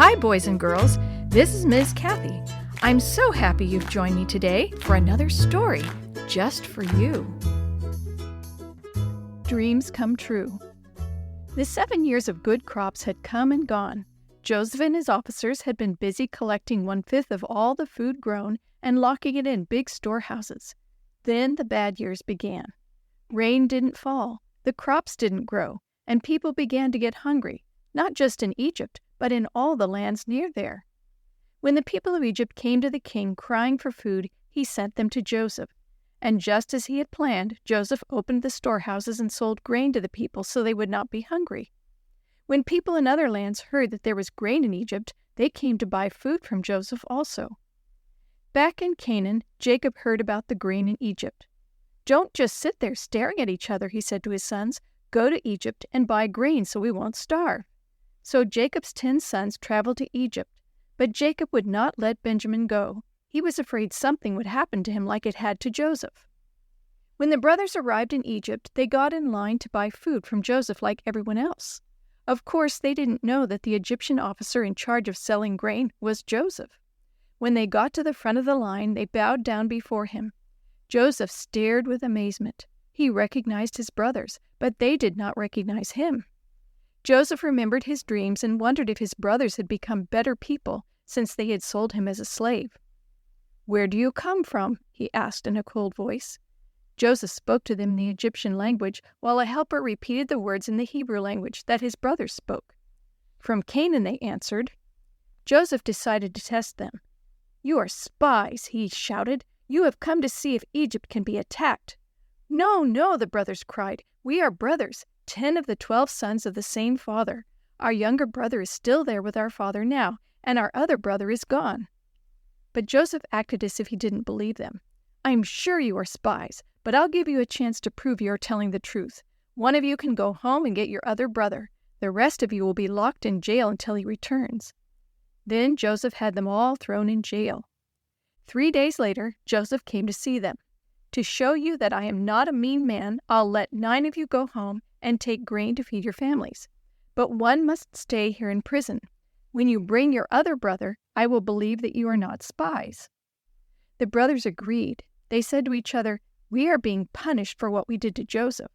Hi, boys and girls. This is Ms. Kathy. I'm so happy you've joined me today for another story just for you. Dreams come true. The 7 years of good crops had come and gone. Joseph and his officers had been busy collecting 1/5 of all the food grown and locking it in big storehouses. Then the bad years began. Rain didn't fall, the crops didn't grow, and people began to get hungry, not just in Egypt, but in all the lands near there. When the people of Egypt came to the king crying for food, he sent them to Joseph. And just as he had planned, Joseph opened the storehouses and sold grain to the people so they would not be hungry. When people in other lands heard that there was grain in Egypt, they came to buy food from Joseph also. Back in Canaan, Jacob heard about the grain in Egypt. "Don't just sit there staring at each other," he said to his sons. "Go to Egypt and buy grain so we won't starve." So Jacob's 10 sons traveled to Egypt, but Jacob would not let Benjamin go. He was afraid something would happen to him like it had to Joseph. When the brothers arrived in Egypt, they got in line to buy food from Joseph like everyone else. Of course, they didn't know that the Egyptian officer in charge of selling grain was Joseph. When they got to the front of the line, they bowed down before him. Joseph stared with amazement. He recognized his brothers, but they did not recognize him. Joseph remembered his dreams and wondered if his brothers had become better people since they had sold him as a slave. "Where do you come from?" he asked in a cold voice. Joseph spoke to them in the Egyptian language, while a helper repeated the words in the Hebrew language that his brothers spoke. "From Canaan," they answered. Joseph decided to test them. "You are spies," he shouted. "You have come to see if Egypt can be attacked." "No, no," the brothers cried. "We are brothers, 10 of the 12 sons of the same father. Our younger brother is still there with our father now, and our other brother is gone." But Joseph acted as if he didn't believe them. "I'm sure you are spies, but I'll give you a chance to prove you're telling the truth. One of you can go home and get your other brother. The rest of you will be locked in jail until he returns." Then Joseph had them all thrown in jail. 3 days later, Joseph came to see them. "To show you that I am not a mean man, I'll let 9 of you go home and take grain to feed your families. But one must stay here in prison. When you bring your other brother, I will believe that you are not spies." The brothers agreed. They said to each other, "We are being punished for what we did to Joseph."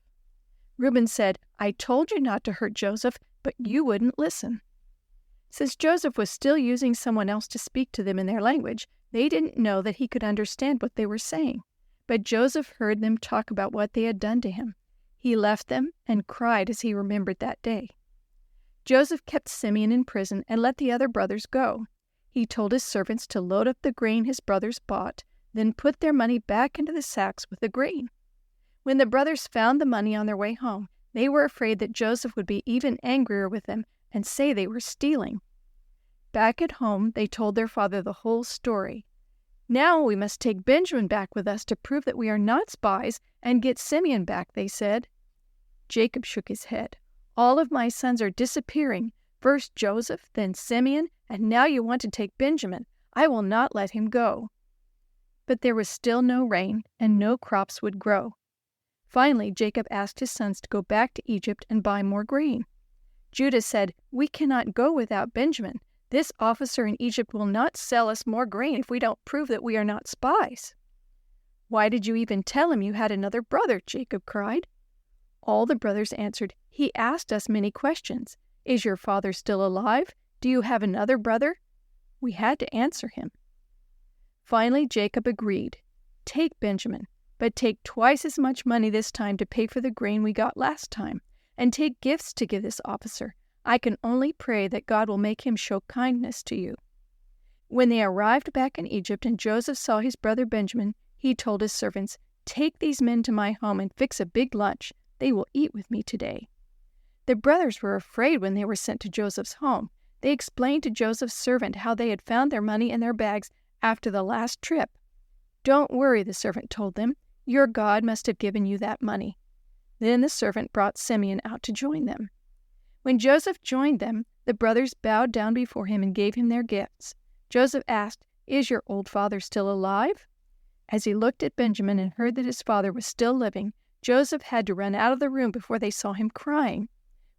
Reuben said, "I told you not to hurt Joseph, but you wouldn't listen." Since Joseph was still using someone else to speak to them in their language, they didn't know that he could understand what they were saying. But Joseph heard them talk about what they had done to him. He left them and cried as he remembered that day. Joseph kept Simeon in prison and let the other brothers go. He told his servants to load up the grain his brothers bought, then put their money back into the sacks with the grain. When the brothers found the money on their way home, they were afraid that Joseph would be even angrier with them and say they were stealing. Back at home, they told their father the whole story. "Now we must take Benjamin back with us to prove that we are not spies and get Simeon back," they said. Jacob shook his head. "All of my sons are disappearing. First Joseph, then Simeon, and now you want to take Benjamin. I will not let him go." But there was still no rain, and no crops would grow. Finally, Jacob asked his sons to go back to Egypt and buy more grain. Judah said, "We cannot go without Benjamin. This officer in Egypt will not sell us more grain if we don't prove that we are not spies." "Why did you even tell him you had another brother?" Jacob cried. All the brothers answered, "He asked us many questions. Is your father still alive? Do you have another brother?" We had to answer him. Finally, Jacob agreed. "Take Benjamin, but take twice as much money this time to pay for the grain we got last time, and take gifts to give this officer. I can only pray that God will make him show kindness to you." When they arrived back in Egypt and Joseph saw his brother Benjamin, he told his servants, "Take these men to my home and fix a big lunch. They will eat with me today." The brothers were afraid when they were sent to Joseph's home. They explained to Joseph's servant how they had found their money in their bags after the last trip. "Don't worry," the servant told them. "Your God must have given you that money." Then the servant brought Simeon out to join them. When Joseph joined them, the brothers bowed down before him and gave him their gifts. Joseph asked, "Is your old father still alive?" As he looked at Benjamin and heard that his father was still living, Joseph had to run out of the room before they saw him crying.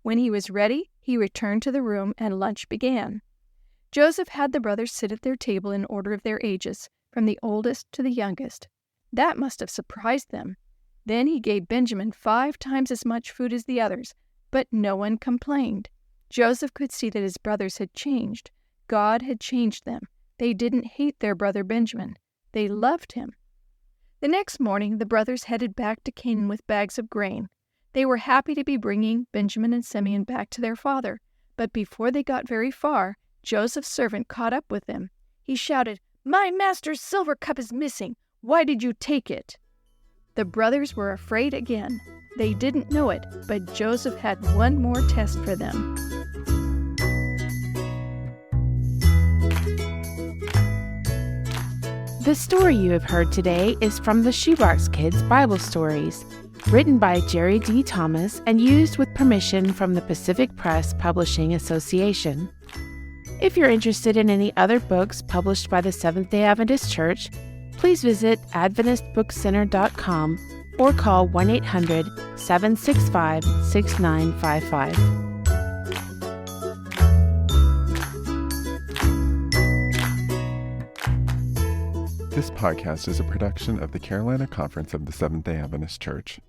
When he was ready, he returned to the room and lunch began. Joseph had the brothers sit at their table in order of their ages, from the oldest to the youngest. That must have surprised them. Then he gave Benjamin 5 times as much food as the others, but no one complained. Joseph could see that his brothers had changed. God had changed them. They didn't hate their brother Benjamin. They loved him. The next morning, the brothers headed back to Canaan with bags of grain. They were happy to be bringing Benjamin and Simeon back to their father. But before they got very far, Joseph's servant caught up with them. He shouted, "My master's silver cup is missing. Why did you take it?" The brothers were afraid again. They didn't know it, but Joseph had one more test for them. The story you have heard today is from the Shoebox Kids Bible Stories, written by Jerry D. Thomas and used with permission from the Pacific Press Publishing Association. If you're interested in any other books published by the Seventh-day Adventist Church, please visit AdventistBookCenter.com or call 1-800-765-6955. This podcast is a production of the Carolina Conference of the Seventh-day Adventist Church.